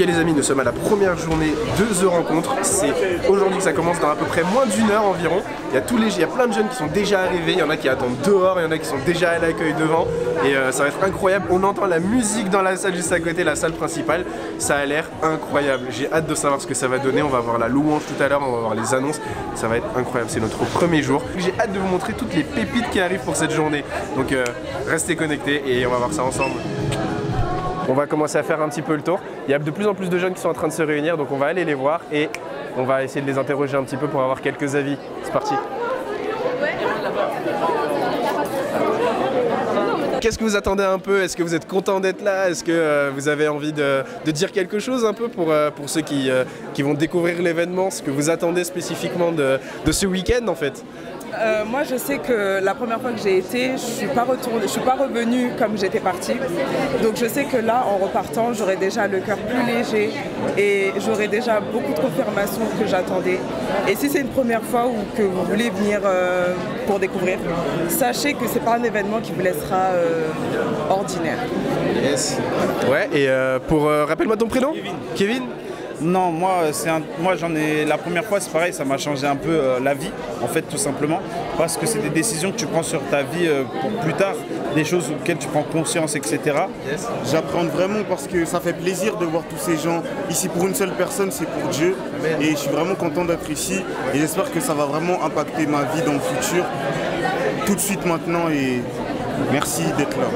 Ok les amis, nous sommes à la première journée de The Rencontre. C'est aujourd'hui que ça commence dans à peu près moins d'une heure environ. Il y a plein de jeunes qui sont déjà arrivés, il y en a qui attendent dehors, il y en a qui sont déjà à l'accueil devant. Et ça va être incroyable, on entend la musique dans la salle juste à côté, la salle principale. Ça a l'air incroyable, j'ai hâte de savoir ce que ça va donner. On va voir la louange tout à l'heure, on va voir les annonces. Ça va être incroyable, c'est notre premier jour. J'ai hâte de vous montrer toutes les pépites qui arrivent pour cette journée. Donc restez connectés et on va voir ça ensemble. On va commencer à faire un petit peu le tour. Il y a de plus en plus de jeunes qui sont en train de se réunir, donc on va aller les voir et on va essayer de les interroger un petit peu pour avoir quelques avis. C'est parti. Qu'est-ce que vous attendez un peu? Est-ce que vous êtes content d'être là? Est-ce que vous avez envie de dire quelque chose un peu pour ceux qui vont découvrir l'événement? Ce que vous attendez spécifiquement de ce week-end en fait? Moi je sais que la première fois que j'ai été, je suis pas revenue comme j'étais partie. Donc je sais que là en repartant j'aurai déjà le cœur plus léger et j'aurai déjà beaucoup de confirmations que j'attendais. Et si c'est une première fois ou que vous voulez venir pour découvrir, sachez que c'est pas un événement qui vous laissera ordinaire. Yes. Ouais, et rappelle-moi ton prénom. Kevin. Non, moi j'en ai la première fois, c'est pareil, ça m'a changé un peu la vie, en fait, tout simplement, parce que c'est des décisions que tu prends sur ta vie pour plus tard, des choses auxquelles tu prends conscience, etc. Yes. J'apprends vraiment parce que ça fait plaisir de voir tous ces gens ici. Pour une seule personne, c'est pour Dieu. Amen. Et je suis vraiment content d'être ici et j'espère que ça va vraiment impacter ma vie dans le futur, tout de suite maintenant, et merci d'être là.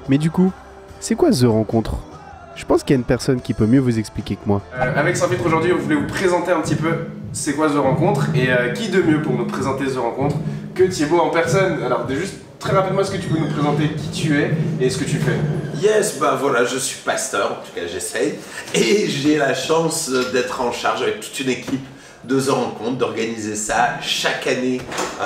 Mais du coup, c'est quoi The Rencontre? Je pense qu'il y a une personne qui peut mieux vous expliquer que moi. Avec Sans Filtre aujourd'hui, on voulait vous présenter un petit peu c'est quoi The Rencontre et qui de mieux pour nous présenter The Rencontre que Thibaut en personne. Alors juste très rapidement, est-ce que tu peux nous présenter qui tu es et ce que tu fais? Yes, bah voilà, je suis pasteur, en tout cas j'essaye, et j'ai la chance d'être en charge avec toute une équipe de The Rencontre, d'organiser ça chaque année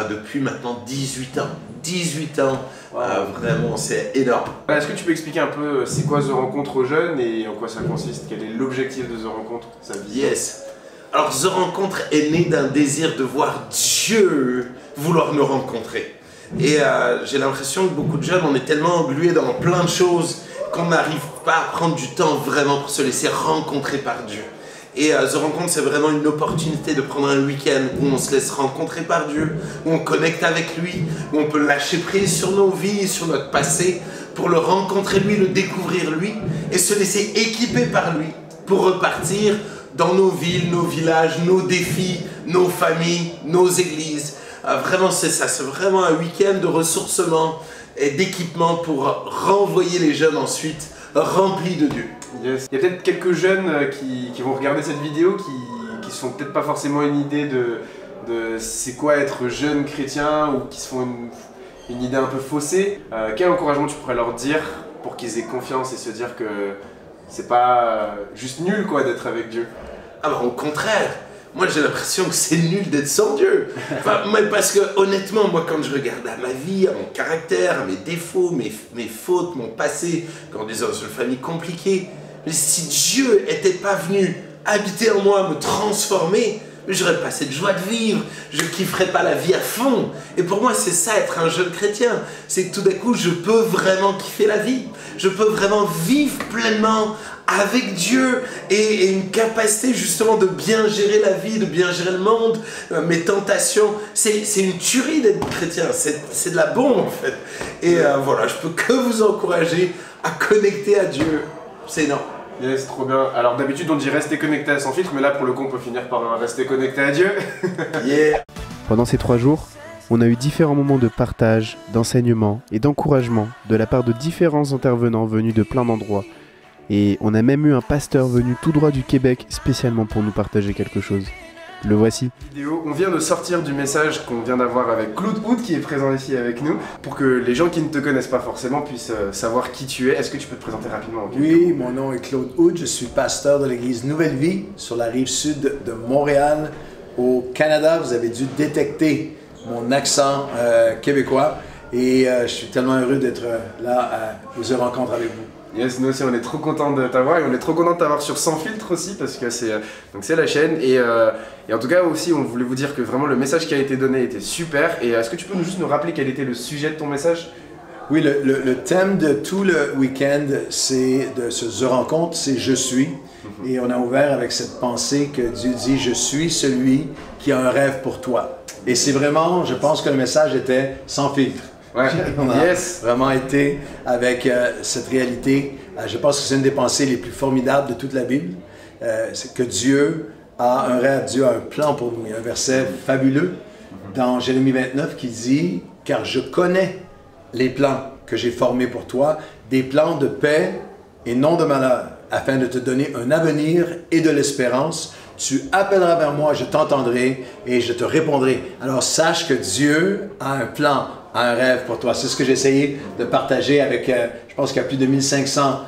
depuis maintenant 18 ans. 18 ans, wow. Vraiment c'est énorme. Est-ce que tu peux expliquer un peu c'est quoi The Rencontre aux jeunes et en quoi ça consiste? Quel est l'objectif de The Rencontre? Yes. Alors The Rencontre est né d'un désir de voir Dieu vouloir nous rencontrer. Et j'ai l'impression que beaucoup de jeunes, on est tellement englués dans plein de choses qu'on n'arrive pas à prendre du temps vraiment pour se laisser rencontrer par Dieu. Et The Rencontre, c'est vraiment une opportunité de prendre un week-end où on se laisse rencontrer par Dieu, où on connecte avec lui, où on peut lâcher prise sur nos vies, sur notre passé, pour le rencontrer lui, le découvrir lui, et se laisser équiper par lui pour repartir dans nos villes, nos villages, nos défis, nos familles, nos églises. Vraiment, c'est ça, c'est vraiment un week-end de ressourcement et d'équipement pour renvoyer les jeunes ensuite remplis de Dieu. Yes. Il y a peut-être quelques jeunes qui vont regarder cette vidéo qui se font peut-être pas forcément une idée de c'est quoi être jeune chrétien ou qui se font une idée un peu faussée. Quel encouragement tu pourrais leur dire pour qu'ils aient confiance et se dire que c'est pas juste nul quoi d'être avec Dieu? Ah bah au contraire, moi j'ai l'impression que c'est nul d'être sans Dieu. Enfin, parce que honnêtement, moi quand je regarde à ma vie, à mon caractère, à mes défauts, mes fautes, mon passé, quand on est dans une famille compliquée, mais si Dieu n'était pas venu habiter en moi, me transformer, j'aurais pas cette joie de vivre, je kifferais pas la vie à fond. Et pour moi, c'est ça être un jeune chrétien. C'est que tout d'un coup, je peux vraiment kiffer la vie. Je peux vraiment vivre pleinement avec Dieu et une capacité justement de bien gérer la vie, de bien gérer le monde, mes tentations. C'est une tuerie d'être chrétien, c'est de la bombe en fait. Et voilà, je peux que vous encourager à connecter à Dieu. C'est énorme. Yes, trop bien. Alors d'habitude on dit rester connecté à Sans Filtre, mais là pour le coup on peut finir par rester connecté à Dieu. Yeah. Pendant ces 3 jours, on a eu différents moments de partage, d'enseignement et d'encouragement de la part de différents intervenants venus de plein d'endroits. Et on a même eu un pasteur venu tout droit du Québec spécialement pour nous partager quelque chose. Le voici. On vient de sortir du message qu'on vient d'avoir avec Claude Hood qui est présent ici avec nous pour que les gens qui ne te connaissent pas forcément puissent savoir qui tu es. Est-ce que tu peux te présenter rapidement? Oui, mon nom est Claude Hood, je suis pasteur de l'église Nouvelle Vie sur la rive sud de Montréal au Canada. Vous avez dû détecter mon accent québécois et je suis tellement heureux d'être là aux Rencontres avec vous. Yes, nous aussi on est trop contents de t'avoir et on est trop contents de t'avoir sur Sans Filtre aussi parce que c'est la chaîne et en tout cas aussi on voulait vous dire que vraiment le message qui a été donné était super et est-ce que tu peux juste nous rappeler quel était le sujet de ton message? Oui, le thème de tout le week-end, c'est de ce rencontre, c'est je suis. Et on a ouvert avec cette pensée que Dieu dit je suis celui qui a un rêve pour toi. Et c'est vraiment, je pense que le message était sans filtre. Ouais. On a vraiment été avec cette réalité. Je pense que c'est une des pensées les plus formidables de toute la Bible. C'est que Dieu a un rêve, Dieu a un plan pour nous. Il y a un verset fabuleux dans Jérémie 29 qui dit « Car je connais les plans que j'ai formés pour toi, des plans de paix et non de malheur, afin de te donner un avenir et de l'espérance. Tu appelleras vers moi, je t'entendrai et je te répondrai. » Alors sache que Dieu a un plan, a un rêve pour toi. C'est ce que j'ai essayé de partager avec, je pense qu'il y a plus de 1500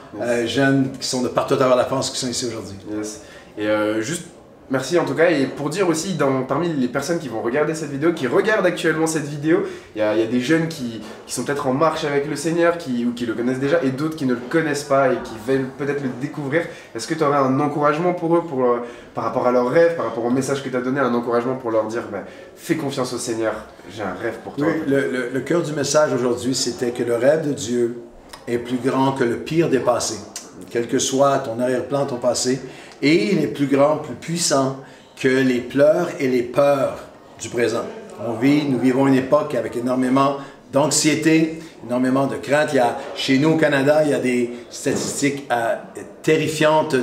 jeunes qui sont de partout à travers la France qui sont ici aujourd'hui. Yes. Et juste merci en tout cas, et pour dire aussi, parmi les personnes qui vont regarder cette vidéo, qui regardent actuellement cette vidéo, il y a des jeunes qui sont peut-être en marche avec le Seigneur, ou qui le connaissent déjà, et d'autres qui ne le connaissent pas et qui veulent peut-être le découvrir. Est-ce que tu aurais un encouragement pour eux, par rapport à leurs rêves, par rapport au message que tu as donné, un encouragement pour leur dire fais confiance au Seigneur, j'ai un rêve pour toi. Oui, le cœur du message aujourd'hui, c'était que le rêve de Dieu est plus grand que le pire des passés. Quel que soit ton arrière-plan, ton passé, et il est plus grand, plus puissant que les pleurs et les peurs du présent. Nous vivons une époque avec énormément d'anxiété, énormément de crainte. Chez nous au Canada, il y a des statistiques terrifiantes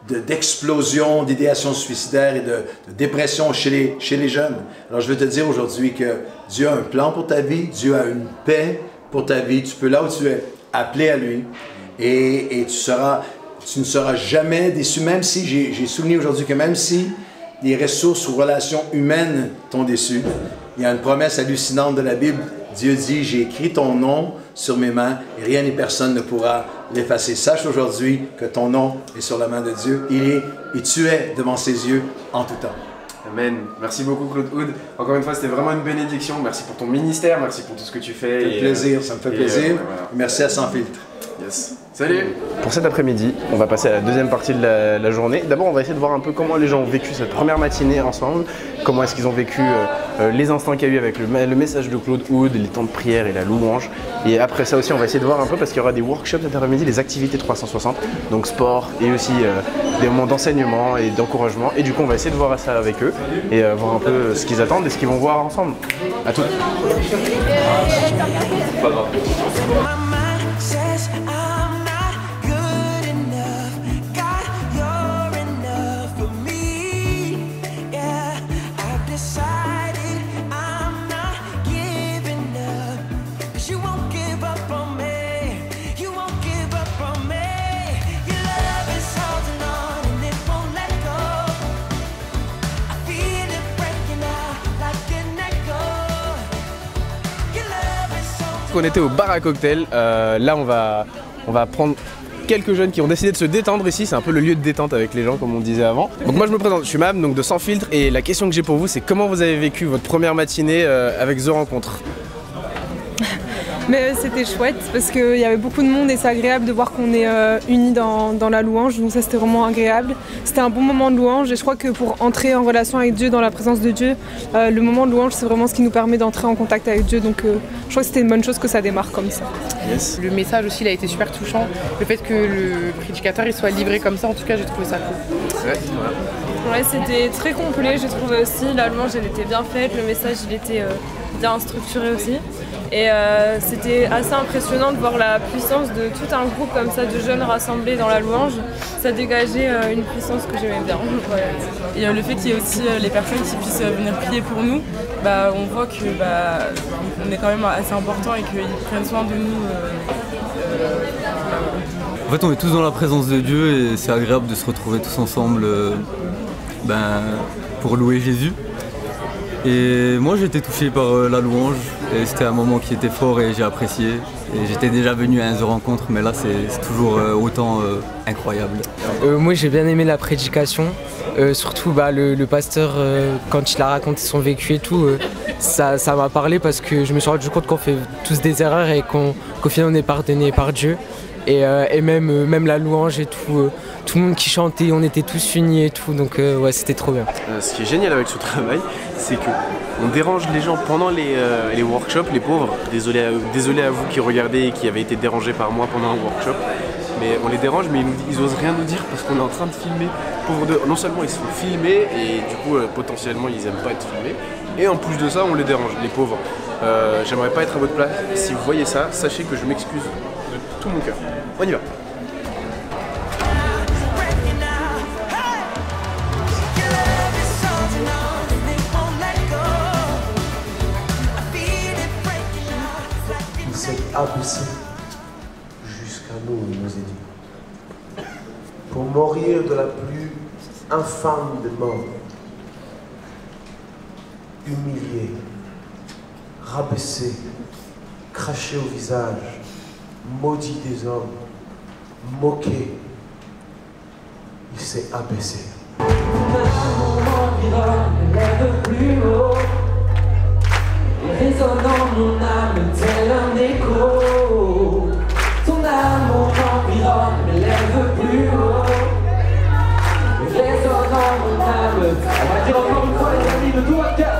d'explosion, d'idéation suicidaire et de dépression chez les jeunes. Alors je veux te dire aujourd'hui que Dieu a un plan pour ta vie, Dieu a une paix pour ta vie. Tu peux, là où tu es, appeler à lui et tu ne seras jamais déçu, même si j'ai souligné aujourd'hui que même si les ressources ou relations humaines t'ont déçu, il y a une promesse hallucinante de la Bible. Dieu dit, j'ai écrit ton nom sur mes mains et rien ni personne ne pourra l'effacer. Sache aujourd'hui que ton nom est sur la main de Dieu. Et tu es devant ses yeux en tout temps. Amen. Merci beaucoup Claude Hood. Encore une fois, c'était vraiment une bénédiction. Merci pour ton ministère, merci pour tout ce que tu fais. Ça me fait plaisir, ça me fait plaisir. Voilà. Merci à Sans Filtre. Yes. Salut. Pour cet après-midi, on va passer à la deuxième partie de la journée. D'abord, on va essayer de voir un peu comment les gens ont vécu cette première matinée ensemble, comment est-ce qu'ils ont vécu les instants qu'il y a eu avec le message de Claude Hood, les temps de prière et la louange. Et après ça aussi, on va essayer de voir un peu parce qu'il y aura des workshops cet après-midi, des activités 360, donc sport et aussi des moments d'enseignement et d'encouragement. Et du coup, on va essayer de voir ça avec eux et voir un peu ce qu'ils attendent et ce qu'ils vont voir ensemble. À tout. Pas grave. On était au bar à cocktail, là on va prendre quelques jeunes qui ont décidé de se détendre ici, c'est un peu le lieu de détente avec les gens comme on disait avant. Donc moi je me présente, je suis Mab, donc de Sans Filtre, et la question que j'ai pour vous c'est comment vous avez vécu votre première matinée avec The Rencontre? Mais c'était chouette parce qu'il y avait beaucoup de monde et c'est agréable de voir qu'on est unis dans la louange, donc ça c'était vraiment agréable. C'était un bon moment de louange et je crois que pour entrer en relation avec Dieu, dans la présence de Dieu, le moment de louange c'est vraiment ce qui nous permet d'entrer en contact avec Dieu, donc je crois que c'était une bonne chose que ça démarre comme ça. Yes. Le message aussi il a été super touchant, le fait que le prédicateur il soit livré comme ça, en tout cas j'ai trouvé ça cool. Ouais, c'était très complet, j'ai trouvé aussi, la louange elle était bien faite, le message il était bien structuré aussi. Et c'était assez impressionnant de voir la puissance de tout un groupe comme ça de jeunes rassemblés dans la louange. Ça dégageait une puissance que j'aimais bien. Voilà. Et le fait qu'il y ait aussi les personnes qui puissent venir prier pour nous, on voit que on est quand même assez important et qu'ils prennent soin de nous. En fait on est tous dans la présence de Dieu et c'est agréable de se retrouver tous ensemble pour louer Jésus. Et moi j'ai été touché par la louange et c'était un moment qui était fort et j'ai apprécié. Et j'étais déjà venu à un The Rencontre mais là c'est toujours autant incroyable. Moi j'ai bien aimé la prédication, surtout le pasteur quand il a raconté son vécu et tout, ça m'a parlé parce que je me suis rendu compte qu'on fait tous des erreurs et qu'au final on est pardonné par Dieu. Et même la louange et tout, tout le monde qui chantait, on était tous unis et tout, donc ouais, c'était trop bien. Ce qui est génial avec ce travail, c'est qu'on dérange les gens pendant les workshops, les pauvres. Désolé à vous qui regardez et qui avez été dérangés par moi pendant un workshop. Mais on les dérange, mais ils osent rien nous dire parce qu'on est en train de filmer. Pauvres d'eux, non seulement ils se font filmer et du coup potentiellement ils aiment pas être filmés, et en plus de ça on les dérange, les pauvres. J'aimerais pas être à votre place. Si vous voyez ça, sachez que je m'excuse de tout mon cœur. On y va. Il s'est abaissé jusqu'à nous, il nous est dit, pour mourir de la plus infâme des morts, humilié, rabaissé, craché au visage, maudit des hommes, moqué, il s'est abaissé. Résonne dans mon âme tel un écho. Ton amour environne mes lèvres plus haut. Résonne dans mon âme. On va dire encore une fois les amis de tout votre cœur.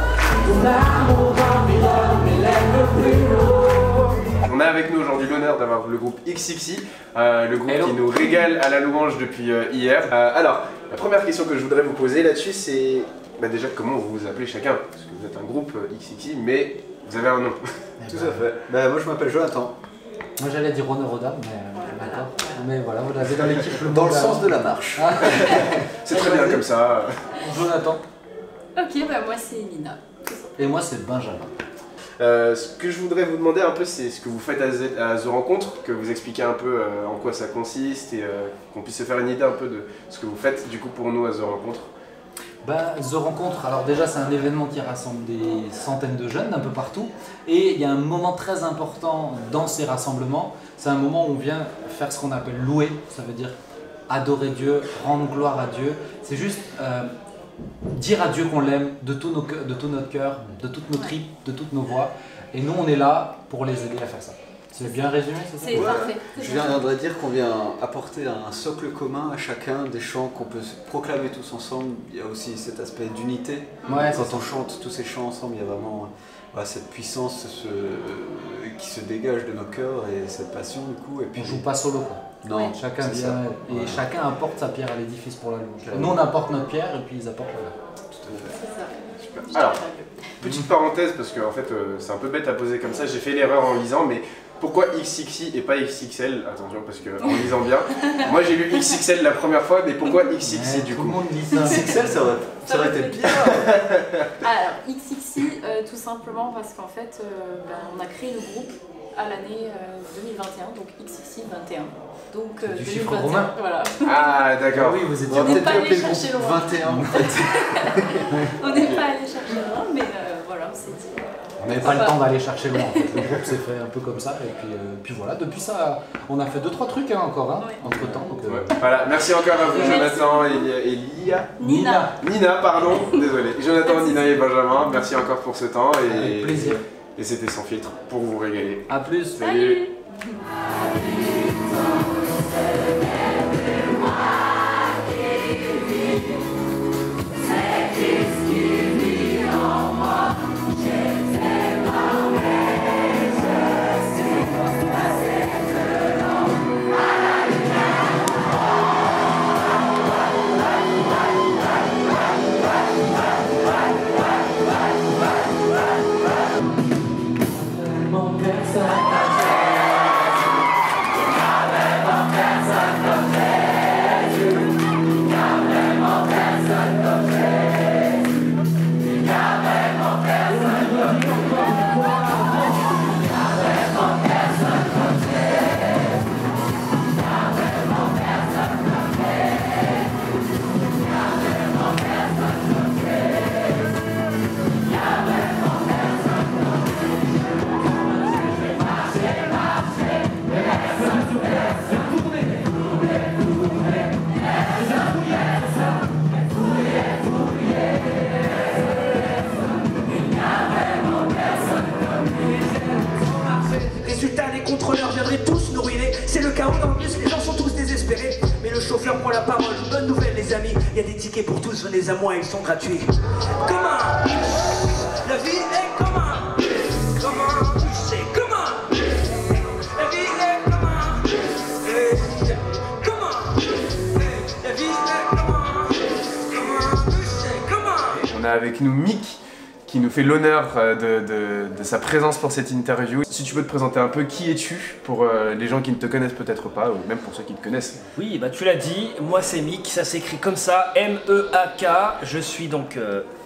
Ton amour environne mes lèvres plus haut. On a avec nous aujourd'hui l'honneur d'avoir le groupe XXI, le groupe qui nous régale à la louange depuis hier. Alors, la première question que je voudrais vous poser là-dessus, c'est déjà comment vous vous appelez chacun, parce que vous êtes un groupe XXI, mais vous avez un nom. Tout à fait. Moi je m'appelle Jonathan. Moi j'allais dire Ron Roda, mais d'accord. Mais voilà, vous l'avez dans l'équipe. Dans le sens de la marche. C'est très bien comme ça. Jonathan. Ok, moi c'est Nina. Et moi c'est Benjamin. Ce que je voudrais vous demander un peu, c'est ce que vous faites à The Rencontre, que vous expliquez un peu en quoi ça consiste et qu'on puisse se faire une idée un peu de ce que vous faites du coup pour nous à The Rencontre. The Rencontre, alors déjà c'est un événement qui rassemble des centaines de jeunes d'un peu partout, et il y a un moment très important dans ces rassemblements, c'est un moment où on vient faire ce qu'on appelle louer, ça veut dire adorer Dieu, rendre gloire à Dieu, c'est juste dire à Dieu qu'on l'aime de tout notre cœur, de toutes nos tripes, de toutes nos voix, et nous on est là pour les aider à faire ça. C'est bien résumé, c'est ça? C'est parfait. Je viendrais dire qu'on vient apporter un socle commun à chacun, des chants qu'on peut proclamer tous ensemble. Il y a aussi cet aspect d'unité. Ouais, quand on chante tous ces chants ensemble, il y a vraiment cette puissance qui se dégage de nos cœurs et cette passion du coup. Et puis, on joue pas solo quoi. Non, chacun vient et chacun apporte sa pierre à l'édifice pour la louange. Nous on apporte notre pierre et puis ils apportent la leur. Tout à fait. Super. Alors, petite parenthèse parce que en fait c'est un peu bête à poser comme ça, j'ai fait l'erreur en lisant, mais pourquoi XXI et pas XXL? Attention, parce que en lisant bien, moi j'ai lu XXL la première fois, mais pourquoi XXI du coup? Tout le monde lit ça. XXL ça aurait été bien. Alors XXI, tout simplement parce qu'en fait, on a créé le groupe à l'année 2021, donc XXI 21. Donc du 2021, chiffre romain. voilà. Ah d'accord. Oui, vous étiez On n'est pas allé chercher loin. 21 en fait. On n'est pas allé chercher loin, mais voilà, on s'est dit. On n'avait pas le temps d'aller chercher loin. En fait. Le groupe s'est fait un peu comme ça, et puis voilà. Depuis ça, on a fait 2-3 trucs encore entre temps. Donc, Voilà, merci encore à vous, Jonathan et Lia. Nina, pardon, désolé. Jonathan, Nina et Benjamin, merci encore pour ce temps. Avec plaisir. Et c'était Sans Filtre pour vous régaler. A plus. Salut. chauffeur prend la parole. Bonne nouvelle les amis, il y a des tickets pour tous, venez à moi, ils sont gratuits. Comment? La vie est comment? Comment? Tu sais comment? La vie est comment? Comment? La vie est comment? Comment? Tu sais comment? On a avec nous Mick qui nous fait l'honneur de sa présence pour cette interview. Si tu peux te présenter un peu, qui es-tu pour les gens qui ne te connaissent peut-être pas, ou même pour ceux qui te connaissent? Oui, bah tu l'as dit, moi c'est Mick, ça s'écrit comme ça, M-E-A-K. Je suis donc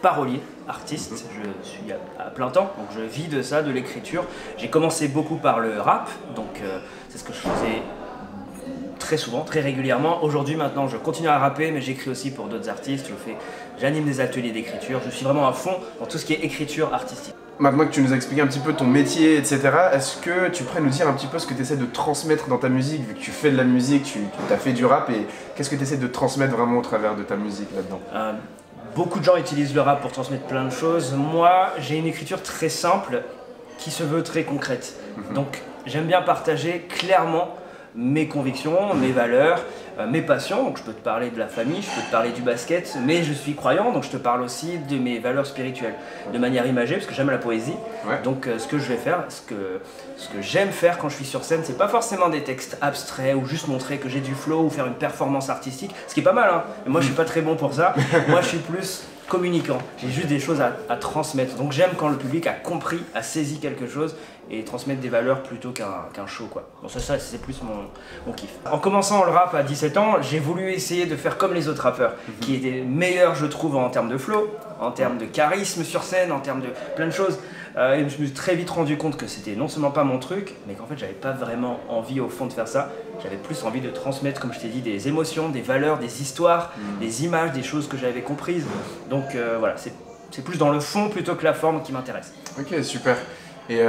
parolier, artiste, je suis à plein temps, donc je vis de ça, de l'écriture. J'ai commencé beaucoup par le rap, donc c'est ce que je faisais très souvent, très régulièrement. Aujourd'hui, maintenant, je continue à rapper, mais j'écris aussi pour d'autres artistes. J'anime des ateliers d'écriture. Je suis vraiment à fond dans tout ce qui est écriture artistique. Maintenant que tu nous as expliqué un petit peu ton métier, etc., est-ce que tu pourrais nous dire un petit peu ce que tu essaies de transmettre dans ta musique, vu que tu fais de la musique, tu as fait du rap, et qu'est-ce que tu essaies de transmettre vraiment au travers de ta musique là-dedans? Beaucoup de gens utilisent le rap pour transmettre plein de choses. Moi, j'ai une écriture très simple qui se veut très concrète. Donc, j'aime bien partager clairement mes convictions, mes valeurs, mes passions. Donc je peux te parler de la famille, je peux te parler du basket, mais je suis croyant, donc je te parle aussi de mes valeurs spirituelles, de manière imagée, parce que j'aime la poésie. Ouais. Donc ce que je vais faire, ce que j'aime faire quand je suis sur scène, c'est pas forcément des textes abstraits ou juste montrer que j'ai du flow ou faire une performance artistique, ce qui est pas mal, hein. Mais moi je suis pas très bon pour ça. Moi je suis plus communicant, j'ai juste des choses à transmettre. Donc j'aime quand le public a compris, a saisi quelque chose et transmettre des valeurs plutôt qu'un show, quoi. Bon, ça c'est plus mon kiff. En commençant le rap à 17 ans, j'ai voulu essayer de faire comme les autres rappeurs, qui étaient meilleurs, je trouve, en termes de flow, en termes de charisme sur scène, en termes de plein de choses. Et je me suis très vite rendu compte que c'était non seulement pas mon truc, mais qu'en fait j'avais pas vraiment envie au fond de faire ça. J'avais plus envie de transmettre, comme je t'ai dit, des émotions, des valeurs, des histoires, des images, des choses que j'avais comprises. Donc voilà, c'est plus dans le fond plutôt que la forme qui m'intéresse. Ok, super. Et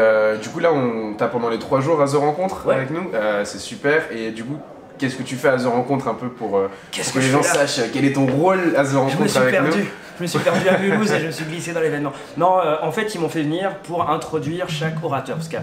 du coup là, on t'a pendant les 3 jours à The Rencontre avec nous, c'est super. Et du coup, qu'est-ce que tu fais à The Rencontre un peu pour que les gens sachent quel est ton rôle à The Rencontre avec nous? Je me suis perdu à Mulhouse et je me suis glissé dans l'événement. Non, en fait, ils m'ont fait venir pour introduire chaque orateur. Parce qu'à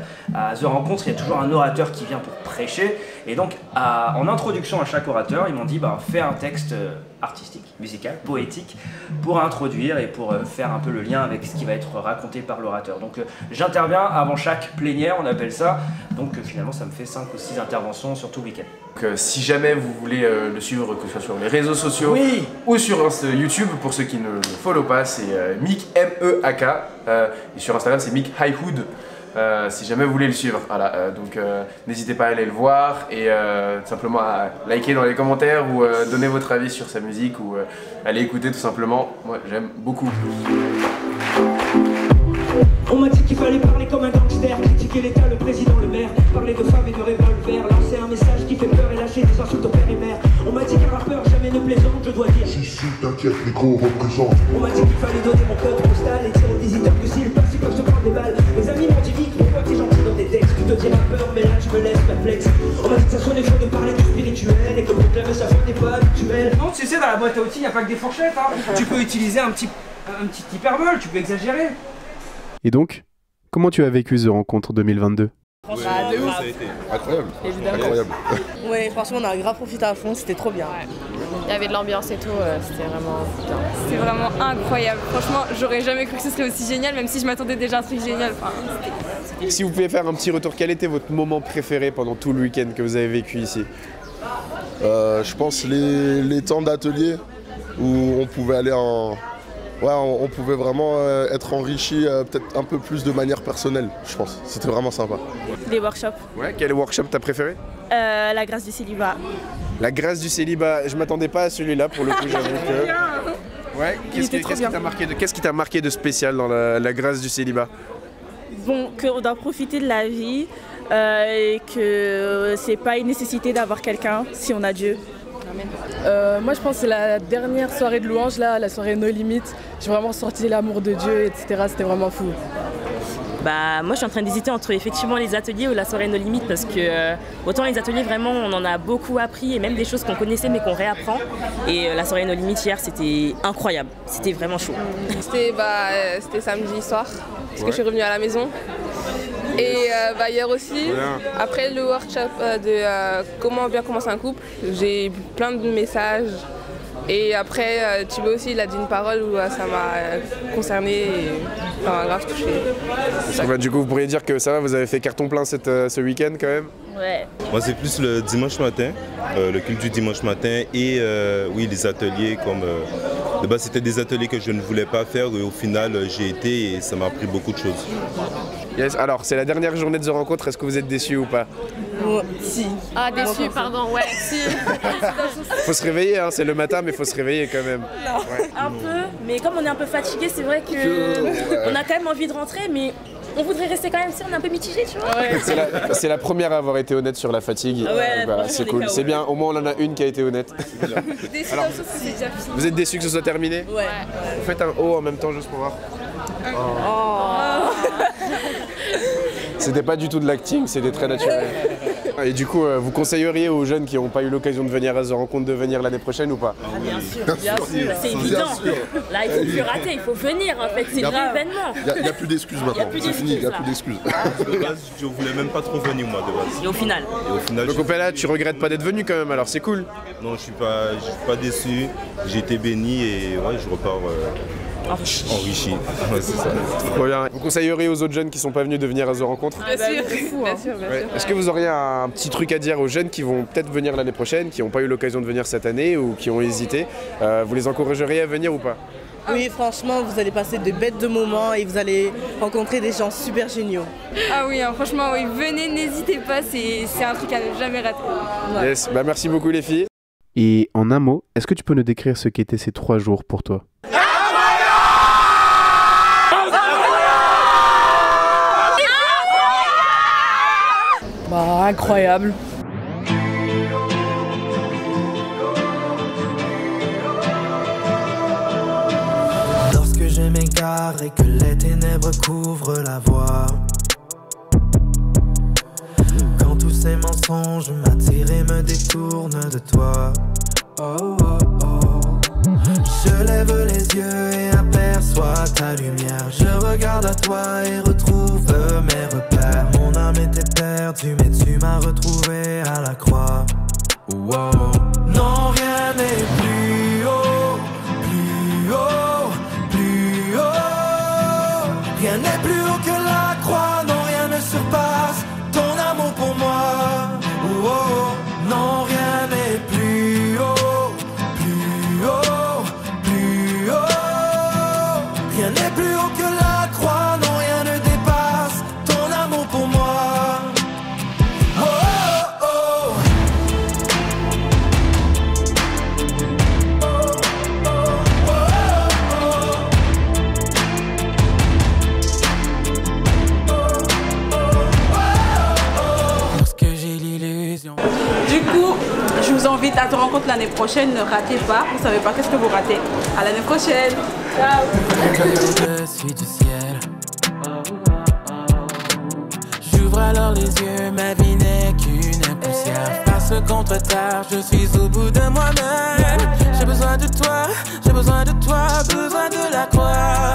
The Rencontre, il y a toujours un orateur qui vient pour prêcher. Et donc, en introduction à chaque orateur, ils m'ont dit fais un texte artistique, musical, poétique, pour introduire et pour faire un peu le lien avec ce qui va être raconté par l'orateur. Donc, j'interviens avant chaque plénière, on appelle ça. Donc, finalement, ça me fait 5 ou 6 interventions sur tout le week-end. Donc, si jamais vous voulez le suivre, que ce soit sur les réseaux sociaux ou sur YouTube, pour ceux qui ne le follow pas, c'est Mick, M-E-A-K, et sur Instagram c'est Mick Highwood, si jamais vous voulez le suivre. Voilà, donc n'hésitez pas à aller le voir et simplement à liker dans les commentaires ou donner votre avis sur sa musique ou aller écouter tout simplement. Moi j'aime beaucoup. On m'a dit qu'il fallait parler comme un gangster, critiquer l'État, le président, le maire, parler de femmes et de revolver, lancer un message qui fait peur et lâcher des insultes au père et mère. On m'a dit qu'un rappeur jamais ne plaisante, je dois dire. Si, t'inquiète, micro représente. On m'a dit qu'il fallait donner mon code postal et dire aux visiteurs que s'ils passent, ils peuvent se prendre des balles. Mes amis m'ont dit vite, pourquoi t'es gentil dans tes textes? Tu te dis rappeur, mais là tu me laisses perplexe. On m'a dit que ça sonnait faux de parler du spirituel et que proclamer sa foi n'est pas habituel. Non, tu sais, dans la boîte à outils, il n'y a pas que des fourchettes, hein. Tu peux utiliser un petit hyperbole, tu peux exagérer. Et donc, comment tu as vécu The Rencontre 2022? De ouf. Ça a été incroyable. Évidemment. Incroyable. Ouais, franchement, on a grave profité à fond, c'était trop bien. Ouais. Il y avait de l'ambiance et tout, c'était vraiment bien. C'était vraiment incroyable. Franchement, j'aurais jamais cru que ce serait aussi génial, même si je m'attendais déjà à un truc génial. Enfin, si vous pouvez faire un petit retour, quel était votre moment préféré pendant tout le week-end que vous avez vécu ici? Je pense les temps d'atelier où on pouvait aller en... Ouais, on pouvait vraiment être enrichi peut-être un peu plus de manière personnelle, je pense. C'était vraiment sympa. Des workshops. Ouais, quel workshop t'as préféré? La grâce du célibat. La grâce du célibat, je m'attendais pas à celui-là pour le coup, j'avoue que... Ouais, qu'est-ce qui t'a marqué de spécial dans la grâce du célibat? Bon, qu'on doit profiter de la vie et que c'est pas une nécessité d'avoir quelqu'un si on a Dieu. Moi je pense que c'est la dernière soirée de louange, là, la soirée No Limit. J'ai vraiment sorti l'amour de Dieu, etc. C'était vraiment fou. Bah, moi je suis en train d'hésiter entre effectivement les ateliers ou la soirée No Limit parce que autant les ateliers vraiment on en a beaucoup appris et même des choses qu'on connaissait mais qu'on réapprend. Et la soirée No Limit hier c'était incroyable, c'était vraiment chaud. C'était samedi soir parce que je suis revenue à la maison. Et hier aussi, après le workshop de comment bien commencer un couple, j'ai eu plein de messages. Et après, Thibaut aussi, il a dit une parole où ça m'a concerné et ça m'a grave touché. Du coup, vous pourriez dire que ça va, vous avez fait carton plein ce week-end quand même? Ouais. Moi, c'est plus le dimanche matin, le culte du dimanche matin et oui, les ateliers comme... de base, c'était des ateliers que je ne voulais pas faire et au final, j'ai été et ça m'a appris beaucoup de choses. Yes. Alors, c'est la dernière journée de The Rencontre, est-ce que vous êtes déçus ou pas? Si. Ah, déçu, pardon, ouais, si. Faut se réveiller, hein, c'est le matin, mais faut se réveiller quand même. Ouais. Un peu, mais comme on est un peu fatigué, c'est vrai qu'on a quand même envie de rentrer, mais on voudrait rester quand même, on est un peu mitigé, tu vois. Ouais. C'est la première à avoir été honnête sur la fatigue. Ouais, voilà, c'est cool, c'est bien, au moins on en a une qui a été honnête. Alors, vous êtes déçus que ce soit terminé? Ouais. Vous faites un O en même temps juste pour voir. Oh. C'était pas du tout de l'acting, c'était très naturel. Et du coup, vous conseilleriez aux jeunes qui n'ont pas eu l'occasion de venir à The Rencontre de venir l'année prochaine ou pas? Bien sûr, c'est évident. Là, il faut plus rater, il faut venir en fait, c'est l'événement. Il n'y a plus d'excuses maintenant, c'est fini, il n'y a plus d'excuses. De base, je voulais même pas trop venir moi de base. Et au final. Donc là, tu regrettes pas d'être venu quand même, alors c'est cool. Non, je suis pas déçu, j'ai été béni et ouais, je repars... enrichi. Ouais, c'est ça. Trop bien. Vous conseilleriez aux autres jeunes qui sont pas venus de venir à The Rencontre? Bien sûr. Est-ce que vous auriez un petit truc à dire aux jeunes qui vont peut-être venir l'année prochaine, qui n'ont pas eu l'occasion de venir cette année ou qui ont hésité? Vous les encourageriez à venir ou pas? Oui, franchement, vous allez passer de bêtes de moments et vous allez rencontrer des gens super géniaux. Ah oui, franchement, oui, venez, n'hésitez pas, c'est un truc à ne jamais rater. Ouais. Yes, merci beaucoup les filles. Et en un mot, est-ce que tu peux nous décrire ce qu'étaient ces 3 jours pour toi? Incroyable. Lorsque je m'égare et que les ténèbres couvrent la voie, quand tous ces mensonges m'attirent et me détournent de toi, oh, oh, oh. Je lève les yeux et aperçois ta lumière. Je regarde à toi et retrouve mes repères. Mon âme était perdue mais tu m'as retrouvé à la croix. Wow. Non, rien n'est plus haut, plus haut, plus haut. Rien n'est plus haut que la croix. Non, rien ne surpasse ton amour pour moi. Oh, non, rien n'est plus haut, plus haut, plus haut. Rien n'est plus haut que la croix. Non, rien ne dépasse ton amour pour moi. Du coup, je vous invite à te rencontrer l'année prochaine. Ne ratez pas. Vous savez pas qu'est-ce que vous ratez. À l'année prochaine. Ciao. Au-dessus du ciel. J'ouvre alors les yeux. Ma vie n'est qu'une poussière. Face contre terre, je suis au bout de moi-même. J'ai besoin de toi. J'ai besoin de toi. Besoin de la croix.